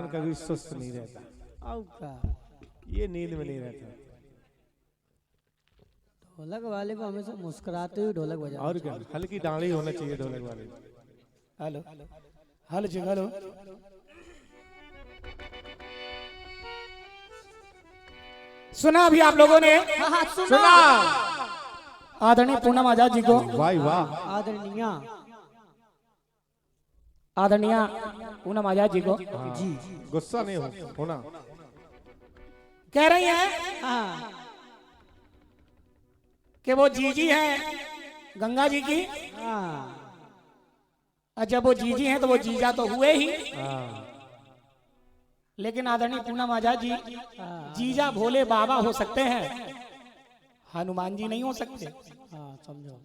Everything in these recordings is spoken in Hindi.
कभी सुस्त नहीं रहता। औ का ये नींद में नहीं रहता। ढोलक वाले को हमेशा मुस्कुराते हुए ढोलक बजा। और क्या, हल्की दाढ़ी होना चाहिए ढोलक वाले। हेलो हेलो जी हेलो। सुना अभी आप लोगों ने हाँ, सुना। आदरणीय पूनम आजाद जी को, वाह वाह। आदरणीय आदरणीय पूनम आजाद जी को जी गुस्सा नहीं होना। कह रही हैं हाँ कि वो जीजी हैं गंगा जी की, हाँ और जब वो जीजी हैं तो वो जीजा तो हुए ही, हाँ। लेकिन आदरणीय पूनम आजाद जी जीजा भोले बाबा हो सकते हैं, हनुमान जी नहीं हो सकते। हाँ समझो।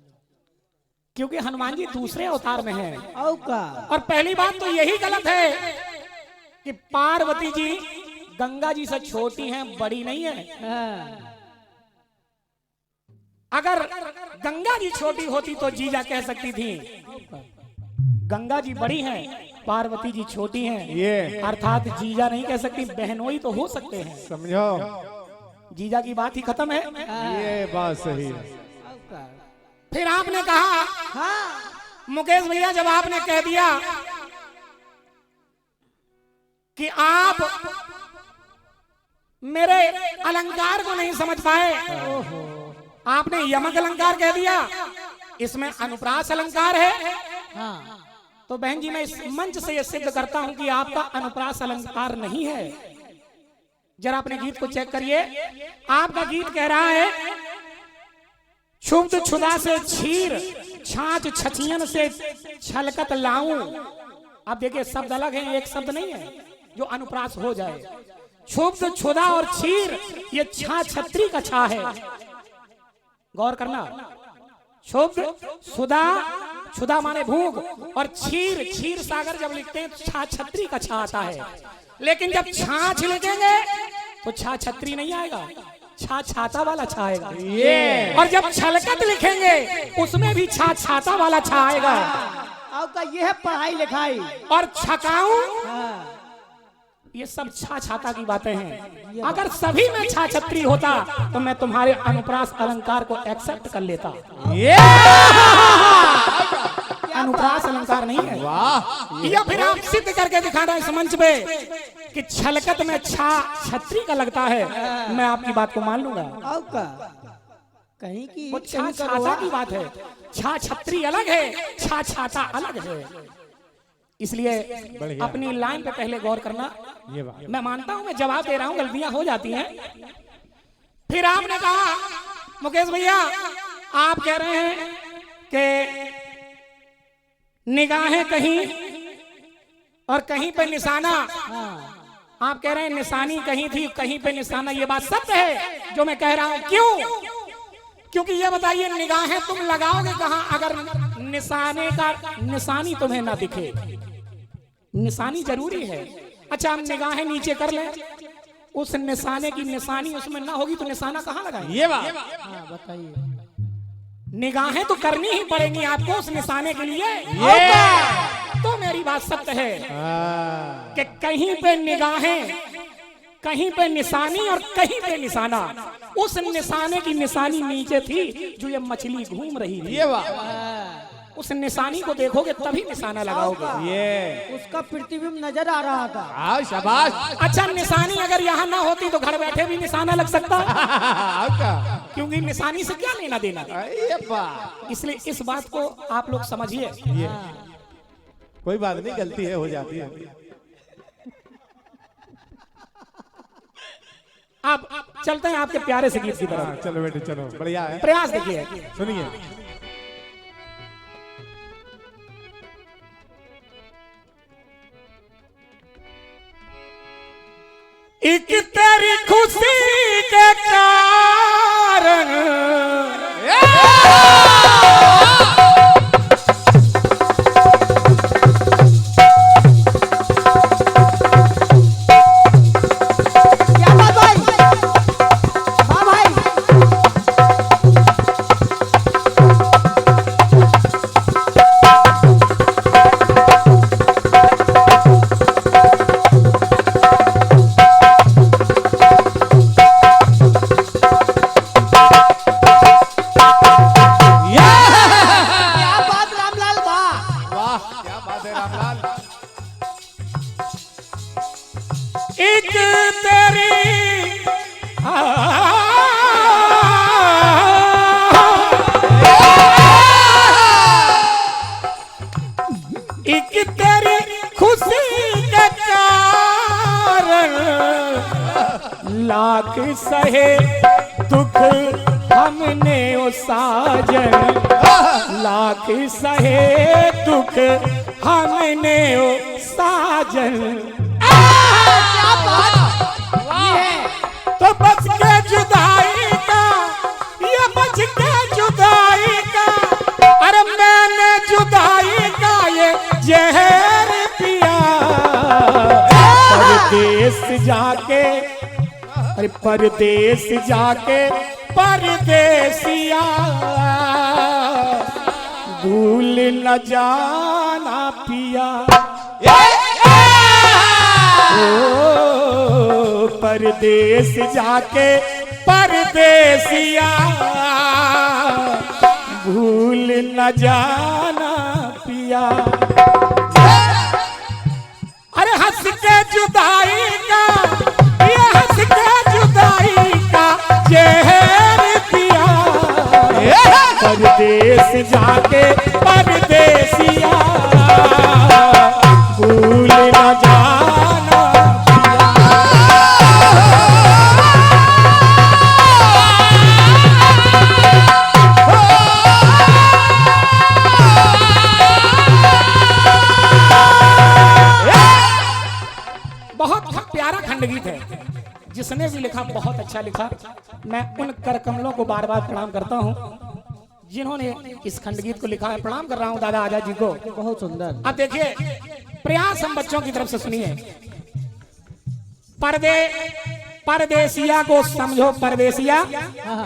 क्योंकि हनुमान जी दूसरे अवतार में हैं। औ का और पहली बात तो यही गलत है कि पार्वती जी गंगा जी से छोटी हैं, बड़ी नहीं है। हाँ अगर गंगा जी छोटी होती तो जीजा कह सकती थी। गंगा जी बड़ी हैं, पार्वती जी छोटी हैं, ये अर्थात जीजा नहीं कह सकती, बहनोई तो हो सकते हैं। समझो, जीजा की बात ही खत्म है। ये बात सही है। औ का फिर आपने कहा, हाँ मुकेश भैया जब आपने कह दिया कि आप मेरे अलंकार को नहीं समझ पाए, आपने यमक अलंकार कह दिया, इसमें अनुप्रास अलंकार है। हाँ तो बहन जी मैं इस मंच से यह सिद्ध करता हूं कि आपका अनुप्रास अलंकार नहीं है। जरा अपने गीत को चेक करिए। आपका गीत कह रहा है, क्षुब्ध क्षुधा से क्षीर छाछ छछियन से छलकत लाऊं। अब देखिए शब्द अलग है, एक शब्द नहीं है जो अनुप्रास हो जाए। क्षुब्ध क्षुधा और क्षीर ये छा छत्री का छा है, गौर करना। क्षुब्ध सुधा, क्षुधा माने भूख, और क्षीर, क्षीर सागर जब लिखते हैं तो छा छत्री का छा आता है। लेकिन जब छाछ लिखेंगे तो छा छत्री नहीं आएगा, छा छाता वाला छा आएगा। ये और जब छलकत लिखेंगे उसमें भी छा छाता वाला छा आएगा। औ का ये है पढ़ाई लिखाई। और छकाऊ, हाँ ये सब छा छाता की बातें हैं। अगर सभी में छा छत्री होता तो मैं तुम्हारे अनुप्रास अलंकार को एक्सेप्ट कर लेता। ये अनुप्रास अलंकार नहीं है। वाह। या फिर आप सिद्ध करके दिखाना इस मंच पे कि छलकत में छा छत्री का लगता है, मैं आपकी बात को मान लूंगा। औ का कहीं की वो छा छाता की बात है, छा छत्री अलग है, छा छाता अलग है। इसलिए बढ़िया। अपनी लाइन पे पहले गौर करना। ये बात मैं मानता हूं मैं जवाब दे रहा हूं, गलतियां हो जाती हैं। फिर आपने कहा मुकेश भैया, आप कह रहे हैं कि निगाहें कहीं और कहीं पे निशाना। आप कह रहे हैं निशानी कहीं थी, कहीं पे निशाना। ये बात सत्य है जो मैं कह रहा हूं। क्यों? क्योंकि ये बताइए निगाहें तुम लगाओगे कहां अगर निशाने का निशानी तुम्हें ना दिखे? निशानी जरूरी है। अच्छा हम निगाहें नीचे कर लें, उस निशाने की निशानी उसमें ना होगी तो निशाना कहां लगाएंगे? ये बात हाँ बताइए। निगाहें तो करनी ही पड़ेंगी आपको उस निशाने के लिए। तो मेरी बात सत्य है कि कहीं पे निगाहें, कहीं पे निशानी और कहीं पे निशाना। उस निशाने की निशानी नीचे थी जो ये मछली घूम रही थी। ये बात। उस निशानी को देखोगे तभी निशाना लगाओगे। ये उसका प्रतिबिंब नजर आ रहा था। आओ शाबाश। अच्छा निशानी अगर यहाँ ना होती तो घर बैठे भी निशाना लग सकता, आओ का। क्योंकि निशानी से क्या लेना देना। ये बात। इसलिए इस बात को आप लोग समझिए। ये कोई बात नहीं, गलती है, हो जाती है। अब चलते हैं आपके प्यारे से गीत की हाँ, तरफ। चलो बेटे चलो, बढ़िया है। प्रयास देखिए। सुनिए। एक तेरी खुशी के कारण क्या बात भाई? हाँ भाई। एक तेरी खुशी के कारण लाख सहे दुख हमने ओ साजन, लाख सहे दुख हमने ओ साजन। क्या बात ये है। तो बच के जुदाई का, ये बच के जुदाई का, अरे मैंने जुदाई का ये जहर पिया। परदेस जाके, अरे परदेस जाके परदेसिया भूल न जाना पिया। ओ परदेस जाके परदेसिया भूल न जाना पिया। अरे हंस के जुदाई का, ये हंस के जुदाई का जहर पिया। परदेस जाके परदेसिया भूल न जाना पिया। बहुत प्यारा खंड गीत है, जिसने भी लिखा बहुत अच्छा लिखा। मैं उन कर कमलों को बार बार प्रणाम करता हूँ जिन्होंने इस खंड गीत को लिखा है। प्रणाम कर रहा हूँ दादा आजाद जी को। बहुत सुंदर। अब देखिए, प्रयास हम बच्चों की तरफ से सुनिए। परदेसिया को समझो, परदेसिया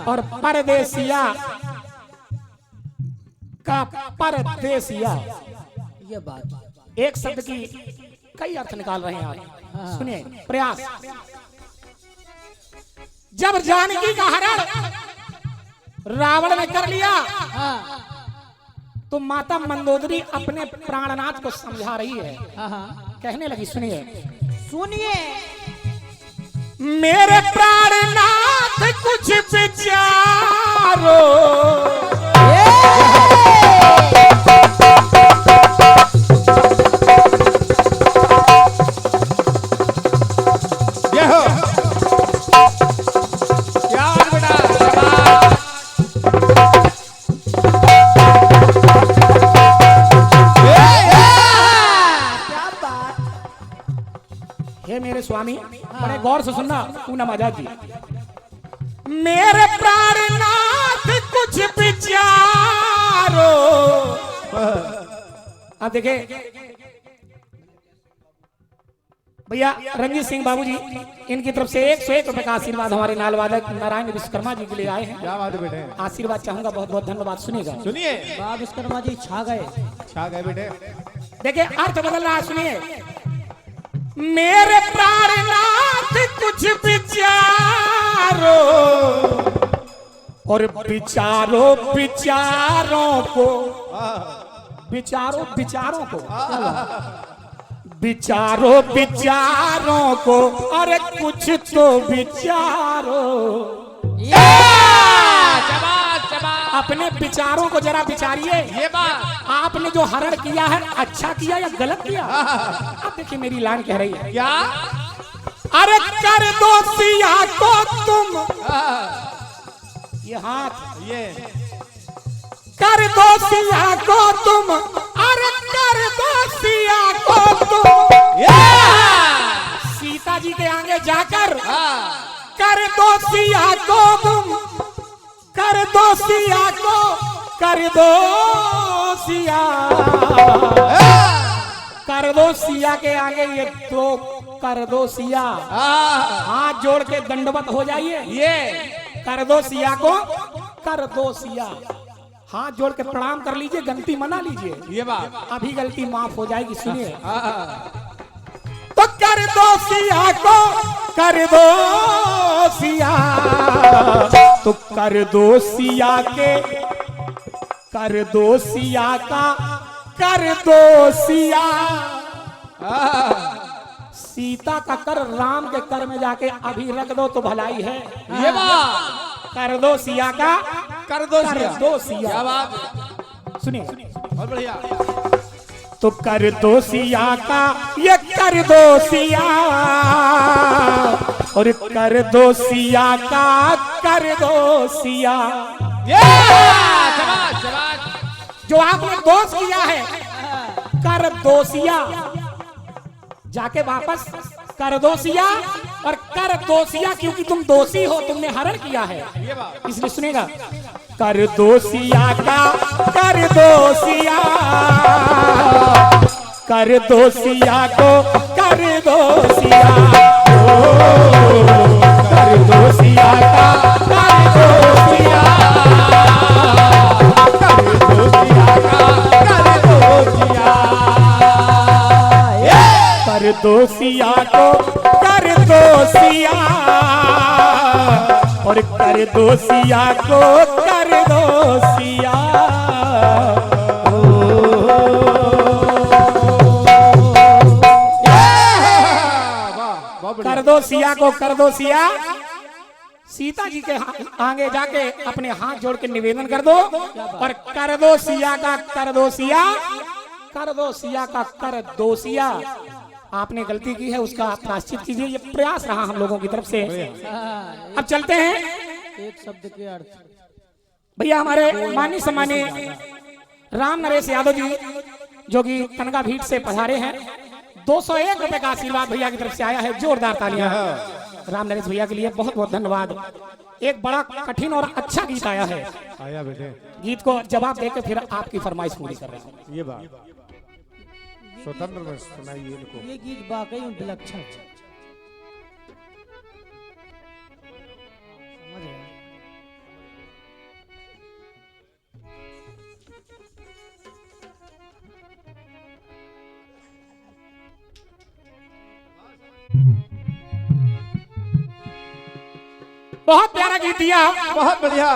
और परदेसिया का परदेसिया, ये बात एक शब्द की कई अर्थ निकाल रहे हैं आप। सुनिए प्रयास। जब जानकी का हरण रावण ने कर लिया, तो माता मंदोदरी अपने प्राणनाथ को समझा रही है। कहने लगी, सुनिए सुनिए। मेरे प्राणनाथ कुछ विचारो, स्वामी बड़े गौर से सुनना पूनम आजाद जी। मेरे प्राणनाथ कुछ विचारो। अब देखे भैया रंजीत सिंह बाबूजी, इनकी तरफ से 101 रुपए का आशीर्वाद हमारे नाल वादक नारायण विश्वकर्मा जी के लिए आए हैं। क्या बात है बेटे, आशीर्वाद चाहूंगा, बहुत बहुत धन्यवाद। सुनिएगा, सुनिए। वाह विश्वकर्मा जी छा गए, छा गए बेटे। देखिए अर्थ बदल रहा है, सुनिए। मेरे प्राणनाथ कुछ विचारो, और विचारो विचारों को, विचारो विचारों को, विचारो विचारों को, अरे कुछ तो विचारो। अपने विचारों को जरा विचारिए। ये बात आपने जो हरण किया है, अच्छा किया या गलत किया? अब देखिए मेरी लाइन कह रही है, क्या? अरे कर दो सिया को तुम, ये हाथ, ये कर दो सिया को तुम, अरे कर दो सिया को तुम। सीता जी के आगे जाकर कर दो सिया को तुम, कर दो सिया को, कर दो सिया, कर दो सिया के आगे ये तो कर दो सिया, हाथ जोड़ के दंडवत हो जाइए। ये कर दो सिया को, कर दो सिया, हाथ जोड़ के प्रणाम कर लीजिए, गलती मना लीजिए। ये बात अभी गलती माफ हो जाएगी। सुनिए, तो कर दो सिया को, कर दो सिया, तो कर दो सिया के, कर दो सिया का, कर दो सिया। सीता का कर राम के कर में जाके अभी रख दो तो भलाई है। ये बात कर दो सिया का, कर दो कर सिया। दो सिया। क्या बात, सुनिए, बहुत बढ़िया। तो कर दो सिया का, ये कर दो सिया, और कर दो सिया का, कर दो सिया। ये शाबाश शाबाश। जो आपने दोष किया है, कर दो सिया, जाके वापस कर दो सिया, और कर दो सिया क्योंकि तुम दोषी हो, तुमने हरण किया है, इसलिए सुनेगा। कर दो सिया का, कर दो सिया, कर दो सिया को, कर दो सिया, कर दो सिया का, कर दो सिया, कर दो सिया का, कर दो सिया, कर दो सिया को, कर दो सिया, और कर दो सिया को, कर दो सिया। कर दो सिया को, कर दो सिया। सीता जी के आगे जाके अपने हाथ जोड़ के निवेदन कर दो, और कर दो सिया का, कर दो सिया, कर दो सिया का, कर दो सिया। आपने गलती की है, उसका प्रायश्चित कीजिए, ये प्रयास रहा हम लोगों की तरफ से। अब चलते हैं एक शब्द के अर्थ। भैया हमारे माननीय सम्मानीय राम नरेश यादव जी जो कि कनगा भीट से पधारे हैं, 201 रुपए का आशीर्वाद भैया की तरफ से आया है। जोरदार तालियां राम नरेश भैया के लिए, बहुत बहुत धन्यवाद। एक बड़ा कठिन और अच्छा गीत आया है, आया बेटे, गीत को जवाब देकर फिर आपकी फरमाइश पूरी कर रहा हूँ। ये बात स्वतंत्र में सुनाइए इनको। ये गीत वाकई में विलक्षण है। समझ गए? बहुत प्यारा गीत दिया, बहुत बढ़िया।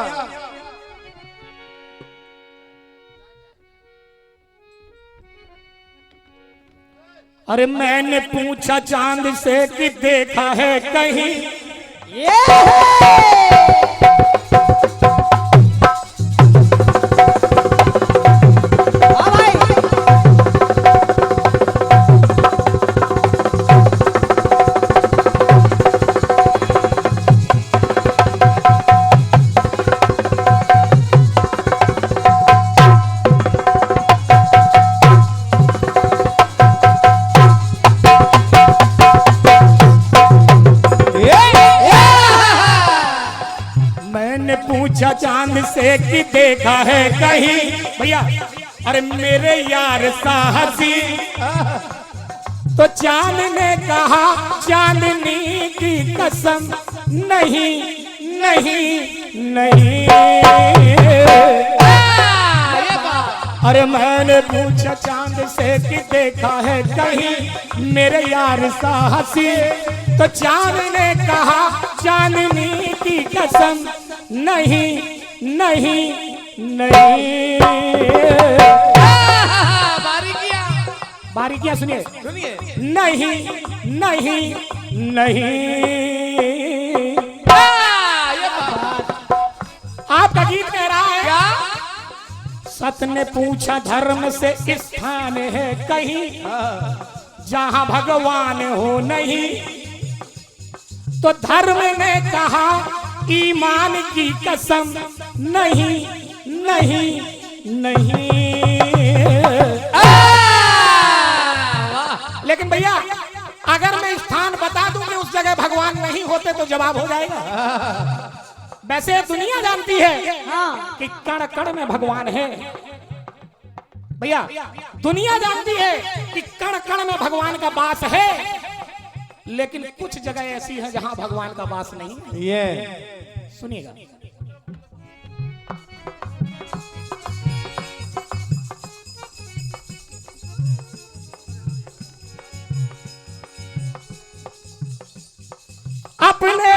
अरे मैंने पूछा चांद से कि देखा है कहीं, मैंने पूछा चांद से कि देखा है कहीं भैया। अरे मेरे यार साहसी, तो चांद ने कहा चांदनी की कसम, नहीं नहीं नहीं। अरे मैंने पूछा चांद से कि देखा है कहीं मेरे यार साहसी, तो चांद ने कहा चांदनी की कसम, नहीं नहीं नहीं। बारीकियां सुनिए, सुनिए। नहीं नहीं नहीं। आपका गीत कह रहा है क्या? सत ने पूछा धर्म से स्थान है कहीं जहां भगवान हो नहीं, तो धर्म ने कहा ईमान की कसम, नहीं नहीं नहीं। लेकिन भैया अगर मैं स्थान बता दूं कि उस जगह भगवान नहीं होते तो जवाब हो जाएगा। वैसे दुनिया जानती है कि कण कण में भगवान है। भैया दुनिया जानती है कि कण कण में भगवान का वास है, लेकिन कुछ जगह ऐसी है जहां भगवान का वास नहीं है। ये सुनिएगा, अपने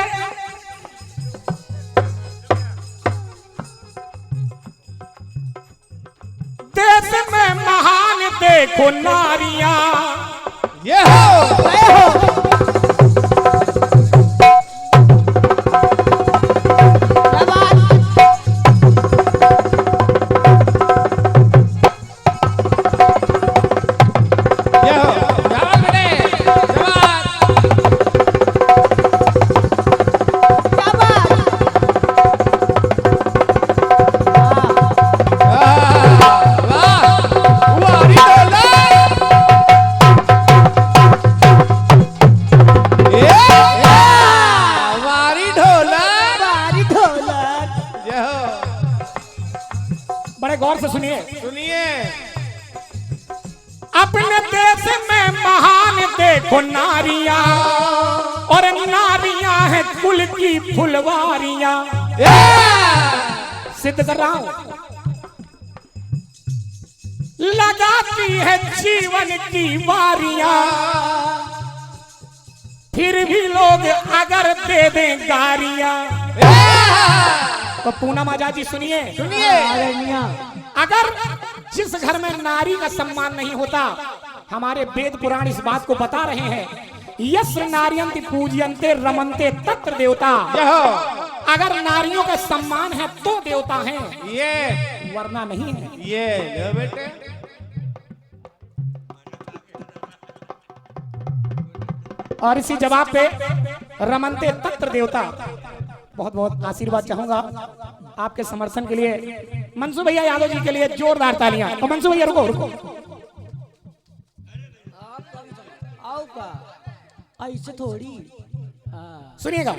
देश में महान देखो नारियां, ये हो बड़े गौर से सुनिए। सुनिए। अपने देश में महान देखो नारियां, और नारियां हैं कुल की फुलवारियां। सिद्ध कर रहा हूं, लगाती है जीवन की वारियां, फिर भी लोग अगर दे दें गारियां। तो पूनम आजाद जी सुनिए, अगर जिस घर में नारी का सम्मान नहीं होता, हमारे वेद पुराण इस बात को बता रहे हैं, यस नारियंति पूजयन्ते रमन्ते तत्र देवता। अगर नारियों का सम्मान है तो देवता हैं, ये वरना नहीं है। ये ले बेटे। और इसी जवाब पे रमन्ते तत्र देवता, बहुत बहुत आशीर्वाद चाहूंगा आपके समर्थन के लिए। मंसू भैया यादव जी के लिए जोरदार तालियां। तो मंसू भैया रुको रुको, आओ का ऐसे थोड़ी। सुनिएगा।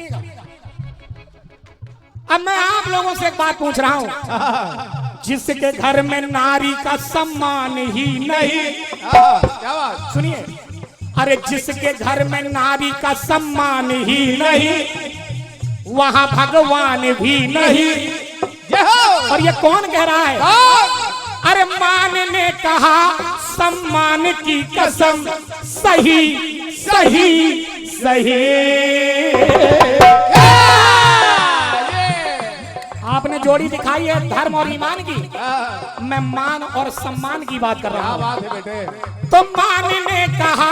अब मैं आप लोगों से एक बात पूछ रहा हूं, जिसके घर में नारी का सम्मान ही नहीं, क्या बात। सुनिए, अरे जिसके घर में नारी का सम्मान ही नहीं, वहां भगवान भी नहीं। और ये कौन कह रहा है? अरे मान ने कहा सम्मान की कसम, सही सही सही। आपने जोड़ी दिखाई है धर्म और ईमान की, मैं मान और सम्मान की बात कर रहा हूं। बात है बेटे। तो मान ने कहा,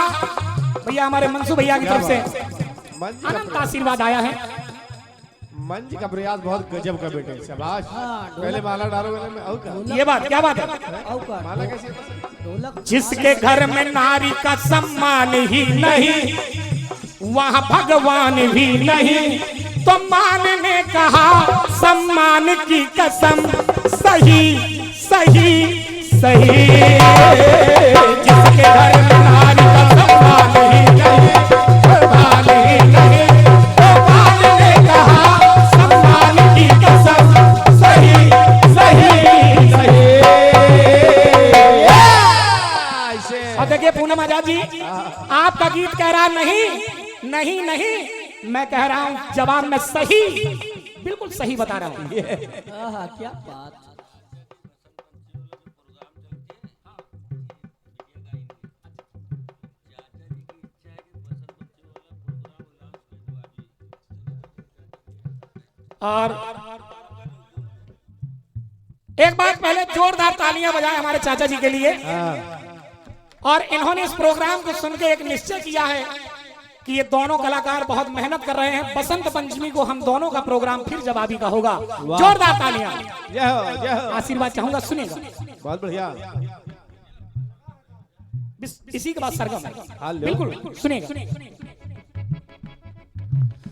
भैया हमारे मंसू भैया की तरफ से अनंत आशीर्वाद आया है। मंज का प्रयास बहुत गजब का बेटे, शाबाश। पहले माला डालो गले में। आओ का ये बात क्या बात है? माला कैसी? जिसके घर में नारी का सम्मान ही नहीं, वहां भगवान भी नहीं। तो मान ने कहा सम्मान की कसम, सही सही सही। जिसके घर में नारी का सम्मान ही नहीं, भगवान ही नहीं, तो मान ने कहा सम्मान की कसम, सही सही सही। और देखिए पूनम आजाद जी, आपका गीत कह रहा नहीं नहीं नहीं, मैं कह रहा हूं जवाब में सही, बिल्कुल सही बता रहा हूं। क्या बात। और एक बार पहले जोरदार तालियां बजाएं हमारे चाचा जी के लिए। और इन्होंने इस प्रोग्राम को सुनकर एक निश्चय किया है कि ये दोनों कलाकार बहुत मेहनत कर रहे हैं। बसंत पंचमी को हम दोनों का प्रोग्राम फिर जवाबी का होगा। जोरदार तालियां, आशीर्वाद चाहूंगा, सुनेगा। बहुत बढ़िया। इसी के बाद सरगम है, बिल्कुल सुनेगा।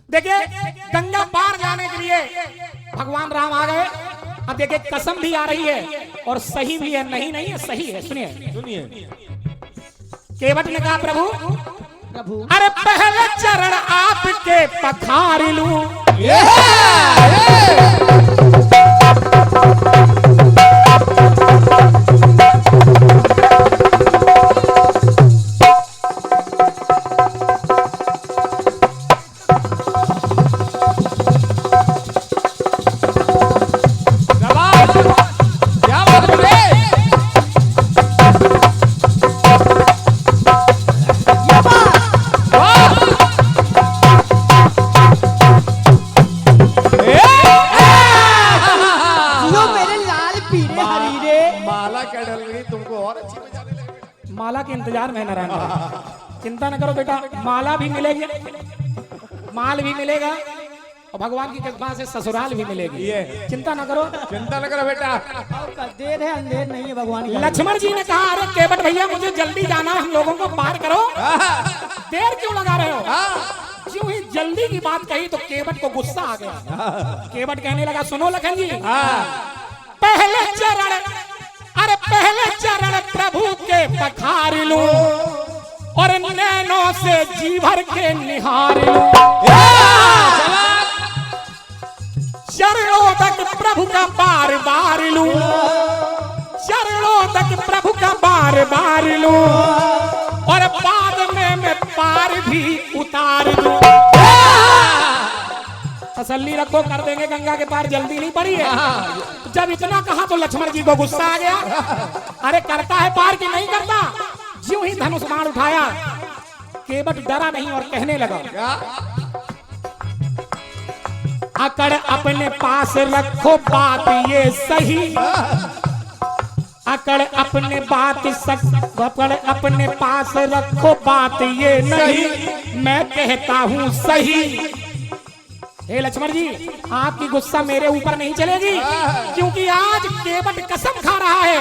देखिए गंगा पार जाने के लिए भगवान राम आ गए। अब देखिए कसम भी आ रही है और सही भी है, नहीं नहीं है, सही है। सुनिए सुनिए। केवट ने कहा प्रभु प्रभु, अरे पहले चरण आपके पखार लूं। माला के इंतजार में नारायण भाई, चिंता न करो बेटा, माला भी मिलेगी, माल भी मिलेगा और भगवान की कृपा से ससुराल भी मिलेगी। चिंता न करो, चिंता न करो बेटा। देर है अंधेर नहीं है भगवान की। लक्ष्मण जी ने कहा अरे केवट भैया मुझे जल्दी जाना, हम लोगों को पार करो, देर क्यों लगा रहे हो? क्यों ही जल्दी की बात कही तो केवट को गुस्सा आ गया। केवट कहने लगा सुनो लखन जी, पहले चरण, अरे पहले चरण प्रभु के पखार लूं और नैनों से जी भर के निहार लूं। चरणों तक प्रभु का बार बार लूं बार बार लूं और बाद में मैं पार भी उतार दूं। तसल्ली रखो, कर देंगे गंगा के पार, जल्दी नहीं पड़ी है। जब इतना कहा तो लक्ष्मण जी को गुस्सा आ गया, अरे करता है पार कि नहीं करता। ज्यों ही धनुष बाण उठाया, केवट डरा नहीं और कहने लगा, अकड़ अपने पास रखो बात ये सही, अकड़ अपने अकड़ अपने पास रखो बात ये नहीं, मैं कहता हूं सही। हे लक्ष्मण जी, आपकी गुस्सा मेरे ऊपर नहीं चलेगी, क्योंकि आज केवट कसम खा रहा है,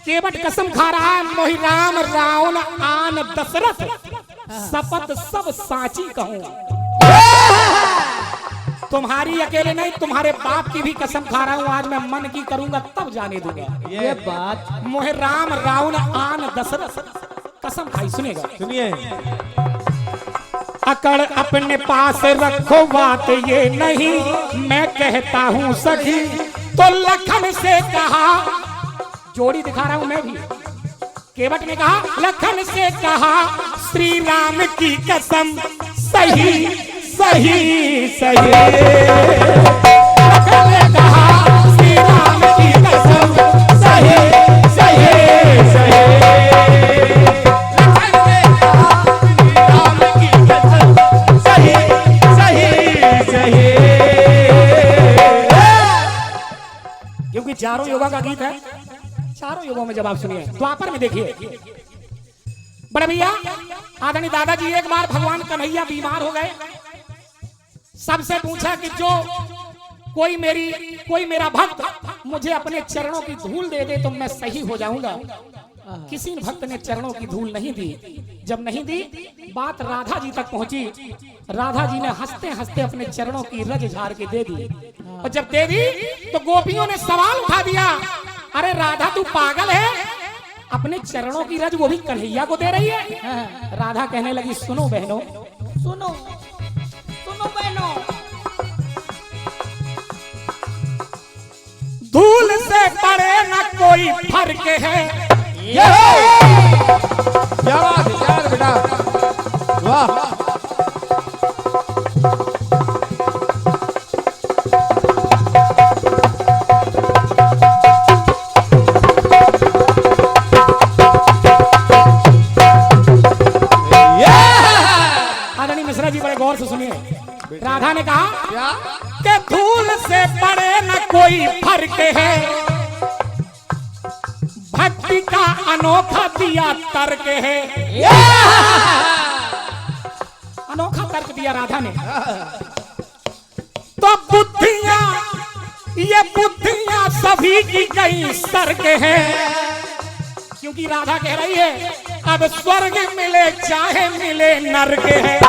केवट कसम खा रहा है, मोहि राम रावण आन दशरथ शपथ सब साची कहूं। तुम्हारी अकेले नहीं, तुम्हारे बाप की भी कसम खा रहा हूं, आज मैं मन की करूंगा तब जाने दूंगा। ये बात मोहे राम रावण आन दशरथ कसम खाई, सुनेगा सुनिए। अकड़ अपने पास रखो बात ये नहीं, मैं कहता हूं सखी। तो लखन से कहा, जोड़ी दिखा रहा हूं मैं भी, केवट ने कहा, लखन से कहा श्री राम की कसम सही सही सही। लखन ने कहा श्री राम की कसम सही सही सही। लखन ने कहा श्री राम की कसम सही सही सही। क्योंकि चारों योगा का गीत है, चारों युगों में जब आप सुनिए, द्वापर में देखिए, बड़े भैया आदरणीय दादाजी एक बार भगवान कन्हैया बीमार हो गए, सबसे पूछा कि जो कोई मेरा भक्त मुझे अपने चरणों की धूल दे दे तो मैं सही हो जाऊंगा। किसी भक्त ने चरणों की धूल नहीं दी। जब नहीं दी, बात राधा जी तक पहुंची, राधा जी ने हंसते हंसते अपने चरणों की रज झाड़ के दे दी। और जब दे दी तो गोपियों ने सवाल उठा दिया, अरे राधा तू पागल है, अपने चरणों की रज वो भी कन्हैया को दे रही है। राधा कहने लगी, सुनो बहनों, सुनो सुनो बहनों, धूल से पड़े न कोई फर्क है। क्या बात है, क्या बात है बेटा, वाह। मिश्रा जी बड़े गौर से सुनिए, राधा ने कहा क्या कि धूल से पड़े न कोई फर्क है, भक्ति का अनोखा दिया तर्क है। अनोखा तर्क दिया राधा ने। तो बुद्धियां, ये बुद्धियां सभी की कई सर्क है, क्योंकि राधा कह रही है अब स्वर्ग मिले चाहे मिले नरक है।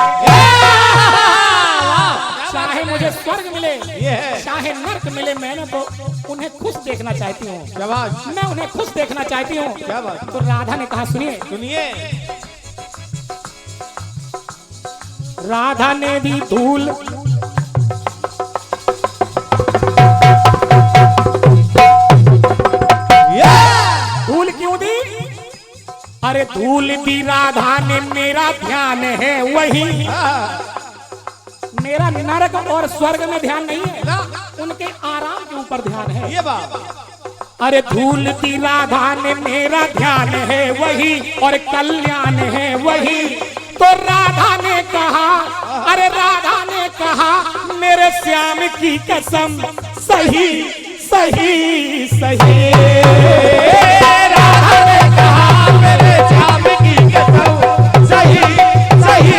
चाहे मुझे स्वर्ग मिले चाहे नरक मिले, मैंने तो उन्हें खुश देखना चाहती हूँ, मैं उन्हें खुश देखना चाहती हूँ। क्या बात। तो राधा ने कहा, सुनिए सुनिए, राधा ने दी धूल, धूल क्यों दी? अरे धूल दी राधा ने, मेरा ध्यान है वही, मेरा नरक और स्वर्ग में ध्यान नहीं है, उनके आराम के ऊपर ध्यान है। ये बात। अरे धूल दी राधा ने, मेरा ध्यान है वही और कल्याण है वही। तो राधा ने कहा, अरे राधा ने कहा मेरे श्याम की कसम सही सही सही। राधा ने कहा मेरे श्याम की कसम सही सही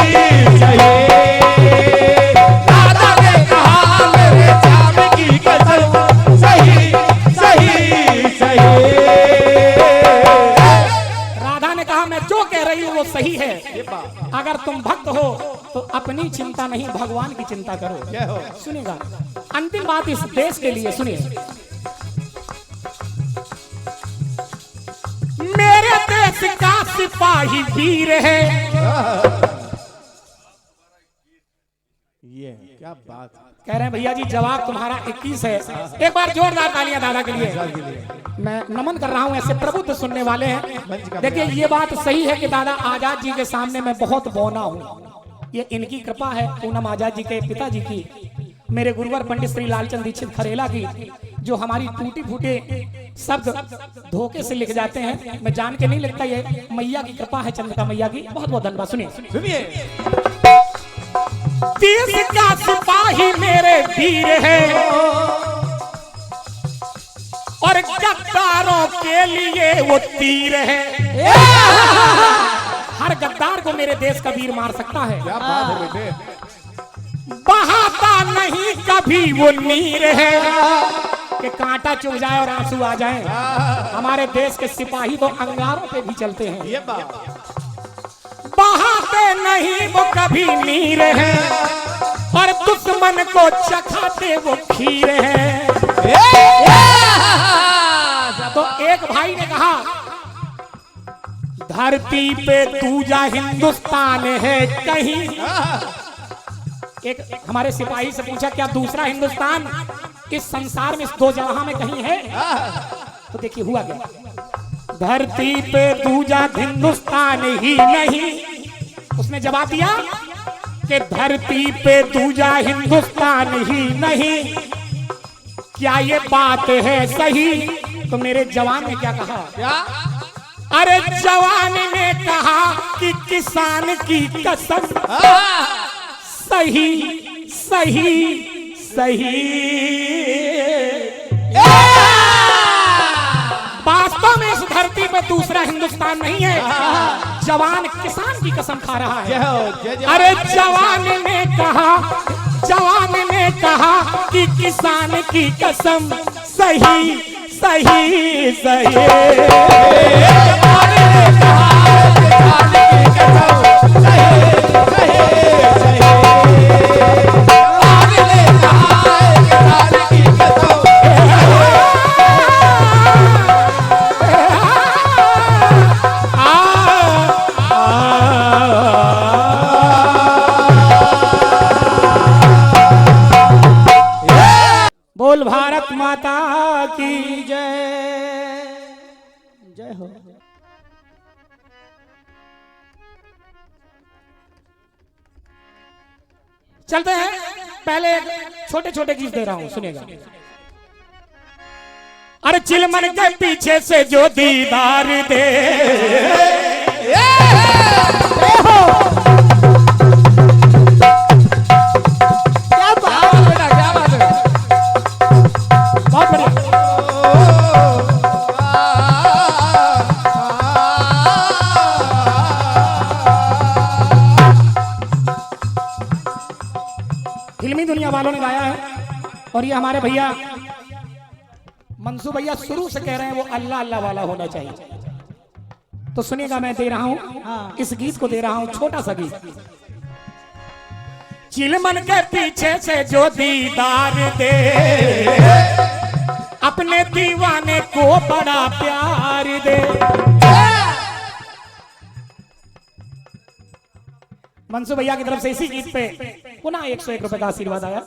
सही। राधा ने कहा मेरे श्याम की कसम सही सही सही। राधा ने कहा मैं जो कह रही हूँ वो सही है। अगर तुम भक्त हो तो अपनी चिंता नहीं, भगवान की चिंता करो। सुनिएगा, अंतिम बात इस देश के लिए सुनिए। मेरे देश का सिपाही वीर है, ये क्या बात कह रहे हैं भैया जी जवाब तुम्हारा 21 है। एक बार जोरदार तालियां दादा के लिए। के लिए मैं नमन कर रहा हूं, ऐसे प्रबुद्ध सुनने वाले हैं। देखिए ये बात सही है कि दादा आजाद जी के सामने मैं बहुत बौना हूं। ये इनकी कृपा है, पूनम आजाद जी के पिताजी की, मेरे गुरुवर पंडित श्री लालचंद दीक्षित खरेला की, जो हमारी टूटी फूटे शब्द धोखे से लिख जाते हैं। मैं जान के नहीं लिखता, ये मैया की कृपा है, चंद्रिका मैया की। बहुत बहुत धन्यवाद। सुनिए सुनिए। देश का सिपाही मेरे वीर है और गद्दारों के लिए वो तीर है। हर गद्दार को मेरे देश का वीर मार सकता है। क्या बात है बेटे। बहाता नहीं कभी वो नीर है कि कांटा चुभ जाए और आंसू आ जाए। हमारे देश के सिपाही तो अंगारों पे भी चलते हैं। ये बात बहाते नहीं वो कभी नीर है और दुश्मन को चखाते वो खीर है। तो एक भाई ने कहा धरती पे दूजा हिंदुस्तान है कहीं। एक हमारे सिपाही से पूछा क्या दूसरा हिंदुस्तान इस संसार में, इस दो जहां में कहीं है? तो देखिए हुआ क्या, धरती पे दूजा हिंदुस्तान ही नहीं। उसने जवाब दिया कि धरती पे दूजा हिंदुस्तान ही नहीं। क्या ये बात है सही? तो मेरे जवान ने क्या कहा? क्या? अरे जवान ने कहा कि किसान की कसम सही सही सही। वास्तव में इस धरती पर दूसरा हिंदुस्तान नहीं है। जवान किसान की कसम खा रहा है। अरे जवान ने कहा कि किसान की कसम सही सही सही। जवान ने कहा किसान की कसम सही सही सही। बोल भारत माता की जय। जय हो। चलते हैं, पहले छोटे छोटे गीत दे रहा हूं, सुनिएगा। अरे चिलमन के पीछे से जो दीदार दे फिल्मी दुनिया वालों ने गाया है। और ये हमारे भैया मंसूर भैया शुरू से कह रहे हैं वो अल्लाह अल्लाह वाला होना चाहिए। तो सुनिएगा, मैं दे रहा हूं इस गीत को, दे रहा हूं छोटा सा गीत। चिलमन के पीछे से जो दीदार दे अपने दीवाने को बड़ा प्यार दे। मंसूर भैया की तरफ से इसी गीत पे पुनः 101 रुपए का आशीर्वाद आया।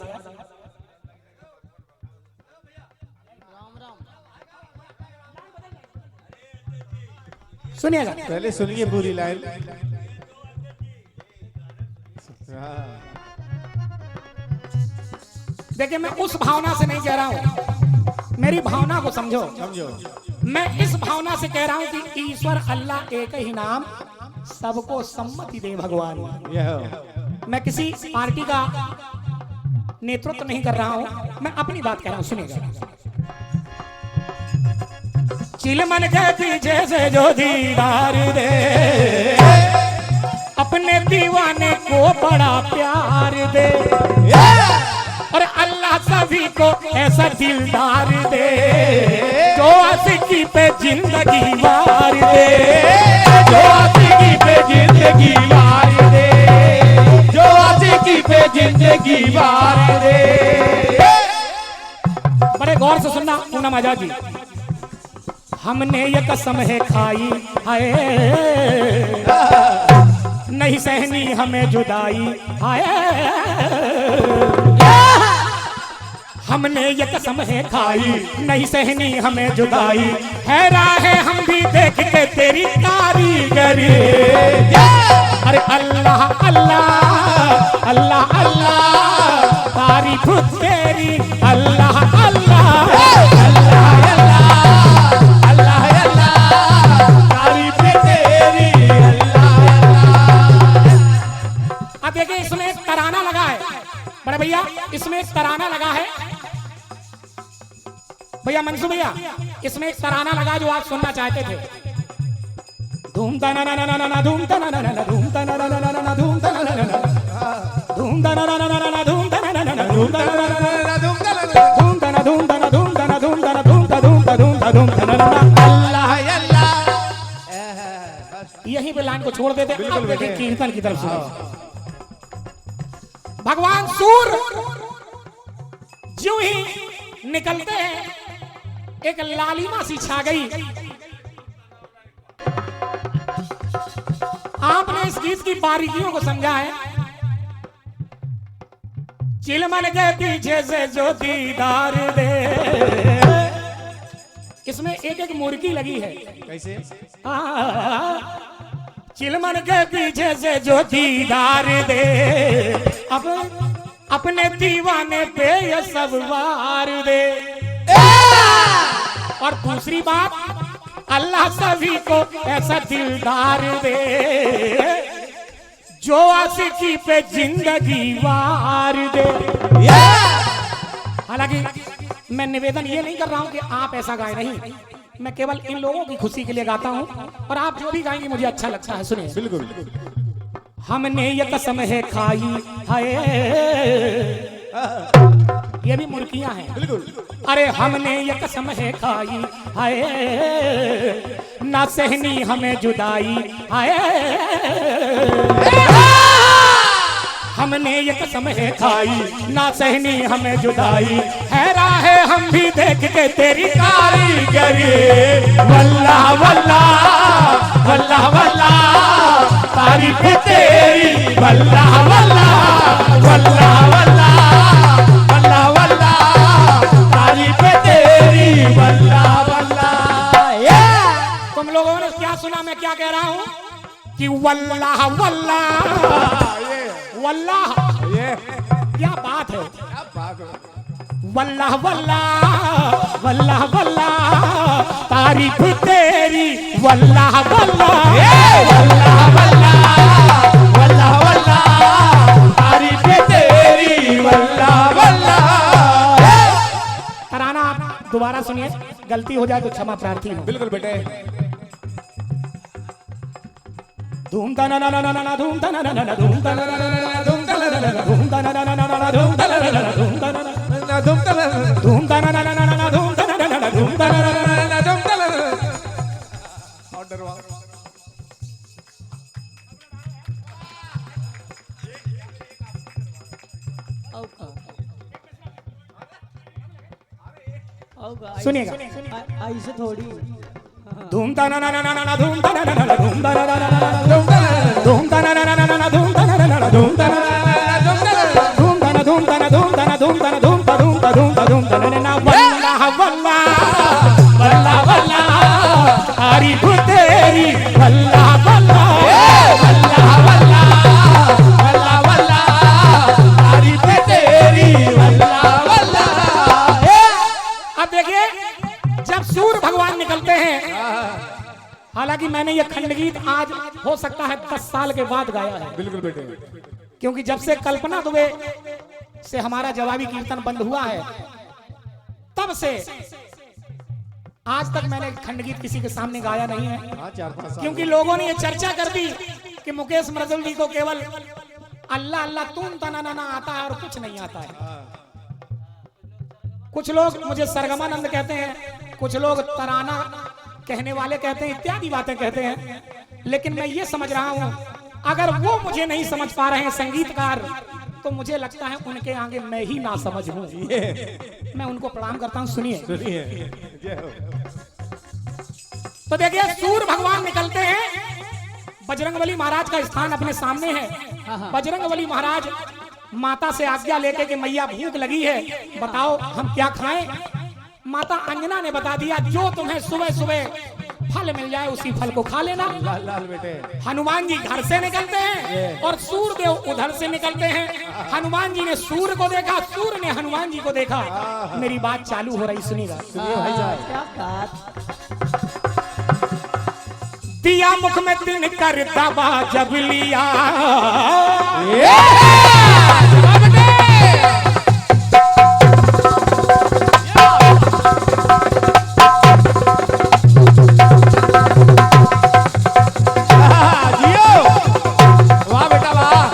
सुनिएगा, पहले सुनिए पूरी लाइन। देखिए मैं उस भावना से नहीं कह रहा हूं, मेरी भावना को समझो। मैं इस भावना से कह रहा हूं कि ईश्वर अल्लाह एक ही नाम, सबको सम्मति दे भगवान। मैं किसी पार्टी का नेतृत्व नहीं कर रहा हूं, मैं अपनी बात कह रहा हूं, सुनिएगा। चिलमन के पीछे से जो दीदार दे अपने दीवाने को बड़ा प्यार दे। और अल्लाह सभी को ऐसा दिलदार दे जो आशिकी पे जिंदगी वार दे, जो आशिकी पे जिंदगी वार दे, जो आशिकी पे जिंदगी वार दे। बड़े गौर से सुनना पूनम आजाद जी। हमने ये कसम है खाई हाय नहीं सहनी हमें जुदाई हाय हमने ये कसम है खाई नहीं सहनी हमें जुदाई, है राह हम भी देख के तेरी कारीगरी। अरे अल्लाह अल्लाह अल्लाह अल्लाह तारीफ तेरी, अल्लाह अल्लाह अल्लाह अल्लाह अल्लाह तारीफ तेरी, अब देखिए इसमें एक तराना लगा है बड़े भैया, इसमें एक तराना लगा है भैया मंसू भैया, इसमें एक तराना लगा जो आप सुनना चाहते थे। धूम तना ना ना ना ना धूम तना ना ना धूम तना ना ना ना धूम तना ना ना धूम तना ना ना ना धूम तना ना ना धूम तना ना ना धूम तना धूम तना धूम तना धूम तना धूम तना धूम तना धूम तना धूम तना ना अल्लाह अल्लाह। यहीं पे लाइन को छोड़ देते, अब देखिए कीर्तन की तरफ सुनो। भगवान सूर जो ही निकलते हैं एक लालिमा सी छा गई। आपने इस गीत की बारीकियों को समझा है। चिलमन के पीछे से जो दीदार दे, इसमें एक एक मुर्गी लगी है। कैसे? चिलमन के पीछे से जो दीदार दे, अब अपने दीवाने पे ये सब वार दे। और दूसरी बात, अल्लाह सभी को ऐसा दिलदार दे जो आशिकी पे जिंदगी वार दे। हालांकि मैं निवेदन ये नहीं कर रहा हूं कि आप ऐसा गाएं, नहीं, मैं केवल इन लोगों की खुशी के लिए गाता हूं और आप जो भी गाएंगे मुझे अच्छा लगता है। सुनिए। बिल्कुल। हमने ये कसम है खाई हाय, ये भी मुर्गियां हैं। बिल्कुल। अरे हमने ये कसम है खाई हाय, ना सहनी हमें जुदाई हाय। हमने ये कसम है खाई ना सहनी हमें जुदाई, है राह हम भी देख के तेरी कारीगरी। वल्लाह वल्लाह वल्लाह वल्लाह तारीफ तेरी, वल्लाह वल्लाह वल्लाह वल्लाह वल्लाह वल्लाह तारीफ तेरी, वल्लाह वल्लाह। तुम लोगों ने क्या सुना, मैं क्या कह रहा हूँ कि वल्लाह वल्लाह वल्लाह, क्या बात है, वल्लाह वल्लाह वल्लाह वल्लाह तारीफ तेरी, वल्लाह वल्लाह वल्लाह वल्लाह वल्लाह वल्लाह तारीफ तेरी, वल्लाह वल्लाह। तराना आप दोबारा सुनिए, गलती हो जाए तो क्षमा प्रार्थी हूँ। बिल्कुल बेटे। धूम तना ना ना ना धूम तना ना ना धूम तना ना ना धूम तना ना ना धूम तना ना ना धूम तना ना ना धूम तना ना धूम तना ना धूम तना ना ना धूम तना ना ना धूम तना ना धूम तना ना। ऑर्डर वाह। सुनिएगा। ऐसे थोड़ी धूम तना ना ना ना धूम तना ना ना धूम तना ना ना धूम तना ना ना धूम तना ना ना धूम तना धूम तना धूम तना धूम तना धूम तना धूम ता धूम ता धूम ता धूम तना ना। वल्लाह वल्लाह वल्लाह वल्लाह तारीफ तेरी, वल्लाह वल्लाह वल्लाह वल्लाह वल्लाह वल्लाह तारीफ तेरी, वल्लाह वल्लाह। अब देखिए जब सूर भगवान निकलते हैं, हालांकि मैंने ये खंडगीत आज हो सकता है 10 साल के बाद गाया है। बिल्कुल बेटे। क्योंकि जब से कल्पना दुबे से हमारा जवाबी कीर्तन बंद हुआ है, तब से आज तक मैंने खंडगीत किसी के सामने गाया नहीं है। हाँ 4-5 साल। क्योंकि लोगों ने ये चर्चा कर दी कि मुकेश मृदुल जी को केवल अल्लाह अल्लाह तुम तना ना आता है और कुछ नहीं आता है। कुछ लोग मुझे सरगमानंद कहते हैं, कुछ लोग तराना कहने वाले कहते हैं, इत्यादि बातें कहते हैं। लेकिन मैं ये समझ रहा हूं, अगर वो मुझे नहीं समझ पा रहे हैं संगीतकार, तो मुझे लगता है उनके आगे मैं ही ना समझ हूं। मैं उनको प्रणाम करता हूं। सुनिए। तो देखिए सूर भगवान निकलते हैं, बजरंगबली महाराज का स्थान अपने सामने है। बजरंगबली महाराज माता से आज्ञा लेके कि मैया भूख लगी है, बताओ हम क्या खाएं। माता अंजना ने बता दिया, जो तुम्हें सुबह सुबह फल मिल जाए उसी फल को खा लेना। लाल लाल बेटे। हनुमान जी घर से निकलते हैं और सूर्यदेव उधर से निकलते हैं। हनुमान जी ने सूर्य को देखा, सूर्य ने हनुमान जी को देखा। मेरी बात चालू हो रही, सुनिएगा। सुनिए भाई साहब। क्या बात। दिया मुख में दिन कर दबा जब लिया, जियो। वाह बेटा वाह।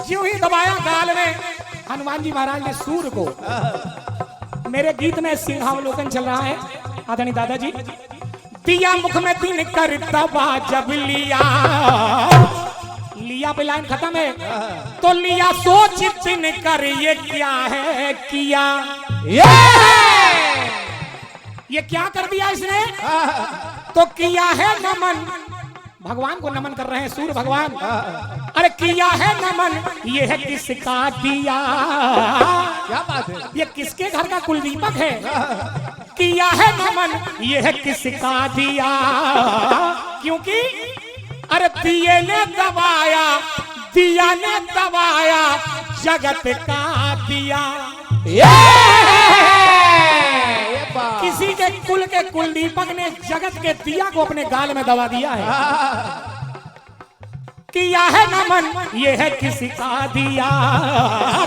ज्यों ही दबाया गाल में हनुमान जी महाराज ने सूर्य को। मेरे गीत में सिंहावलोकन चल रहा है आदरणीय दादाजी। दिया मुख में दिन कर दबा जब लिया, लिया पे लाइन खत्म है, तो लिया सोच दिन कर ये क्या है किया। ये क्या कर दिया इसने, तो किया है नमन, भगवान को नमन कर रहे हैं सूर्य भगवान। अरे किया है नमन, ये है किसका दिया, क्या बात है। ये किसके घर का कुलदीपक है। किया है नमन, ये है किसका दिया, क्योंकि अरे दिए ने दबाया, दिया ने दबाया जगत का दिया। किसी के कुल के कुलदीपक ने जगत के दिया को अपने गाल में दबा दिया है। किया है नमन, ये है किसी का दिया,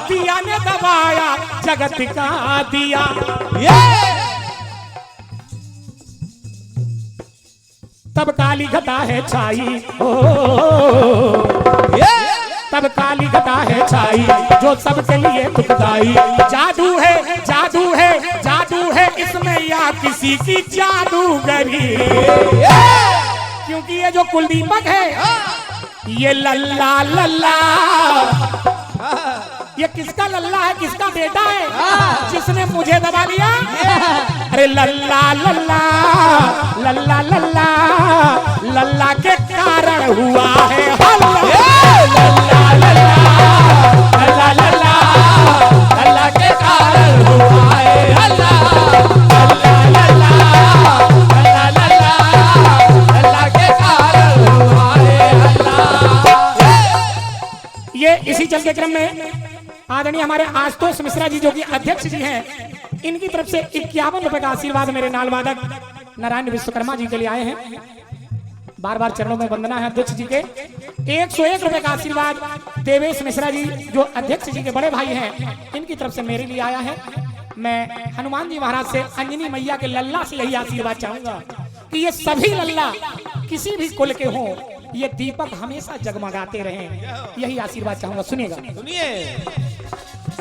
दिया ने दबाया जगत का दिया। तब काली घटा है छाई, तब काली घटा है छाई, जो सबके लिए दुखदाई। जादू है, जादू है, जादू है इसमें या किसी की जादूगरी। क्योंकि ये जो कुलदीपक है, ये लल्ला लल्ला, ये किसका लल्ला है, किसका बेटा है जिसने मुझे दबा दिया। अरे लल्ला लल्ला, लल्ला लल्ला, लल्ला के कारण हुआ है हल्ला। लल्ला लल्ला, लल्ला लल्ला, लल्ला के कारण हुआ है हल्ला। लल्ला लल्ला, लल्ला लल्ला, लल्ला के कारण हुआ है हल्ला। ये इसी चल के क्रम में आदरणीय हमारे आशुतोष मिश्रा जी जो कि अध्यक्ष जी हैं, इनकी तरफ से 51 रुपए का आशीर्वाद मेरे नाल वादक नारायण विश्वकर्मा जी के लिए आए हैं। बार बार चरणों में वंदना है अध्यक्ष जी के। 101 रुपए का आशीर्वाद देवेश मिश्रा जी जो अध्यक्ष जी के बड़े भाई हैं, इनकी तरफ से मेरे लिए आया है। मैं हनुमान जी महाराज से, अंजनी मैया के लल्ला से यही आशीर्वाद चाहूंगा कि ये सभी लल्ला किसी भी कुल के हों, ये दीपक हमेशा जगमगाते रहें, यही आशीर्वाद चाहूंगा। सुनिएगा, सुनिए।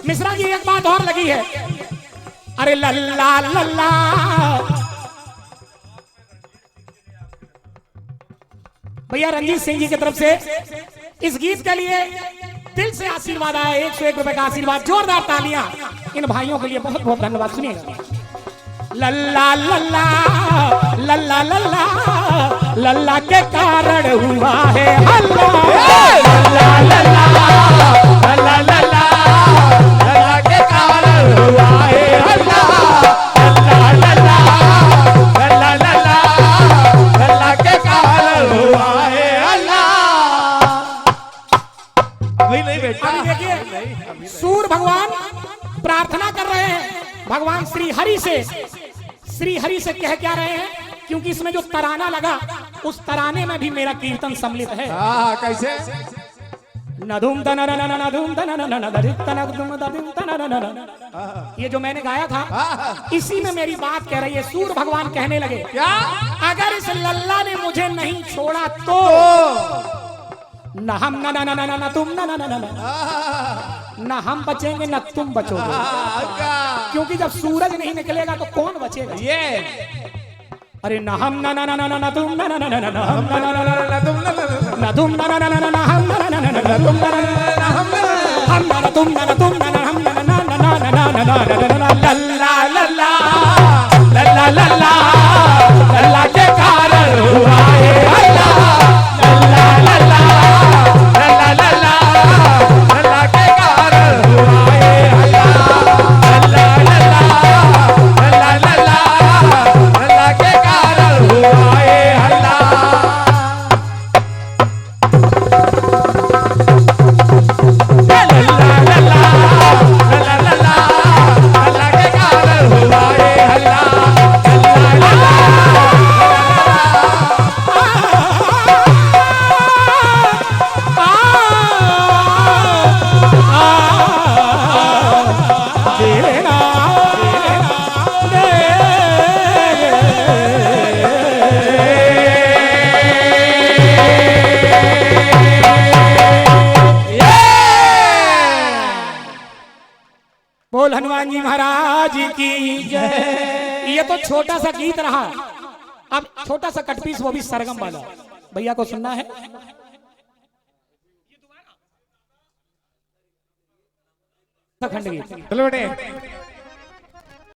मिश्रा जी एक बात और लगी है। अरे लल्ला लल्ला, भैया रंजीत सिंह जी की तरफ से इस गीत के लिए दिल से आशीर्वाद आया। 101 रुपए का आशीर्वाद, जोरदार तालियां इन भाइयों के लिए, बहुत बहुत धन्यवाद। सुनिएगा, लल्ला लल्ला, लल्ला लल्ला, लल्ला के कारण हुआ है हल्ला। लल्ला लल्ला, लल्ला लल्ला, लल्ला के कारण हुआ है हल्ला। लल्ला लल्ला, लल्ला लल्ला, लल्ला के कारण हुआ है हल्ला। अभी नहीं बेटा। अभी देखिए सूर्य भगवान प्रार्थना कर रहे हैं भगवान श्री हरि से। श्री हरि से कह क्या रहे हैं, क्योंकि इसमें जो तराना लगा उस तराने में भी मेरा कीर्तन सम्मिलित है। कैसे। नदुम तन नदुम तन नदुम, ये जो मैंने गाया था इसी में मेरी बात कह रही है। सूर्य भगवान कहने लगे, क्या अगर इस लल्ला ने मुझे नहीं छोड़ा तो न हम न तुम न हम बचेंगे न तुम बचोगे। क्योंकि जब सूरज नहीं निकलेगा तो कौन बचेगा। ये अरे न हम न तुम न हम न तुम न हम न तुम न हम ना तुम ना तुम ना हम ना ना ना ना ना ना ना लल्ला लल्ला लल्ला लल्ला लल्ला के कारण हुआ है अल्लाह लल्ला लल्ला लल्ला लल्ला लल्ला के कारण हुआ है अल्लाह लल्ला लल्ला लल्ला लल्ला लल्ला के कारण हुआ है अल्लाह बोल हनुमान जी महाराज की जय। ये तो छोटा सा गीत रहा, अब छोटा सा कटपीस वो भी सरगम वाला भैया को सुनना है। खंड गीत चलो बेटे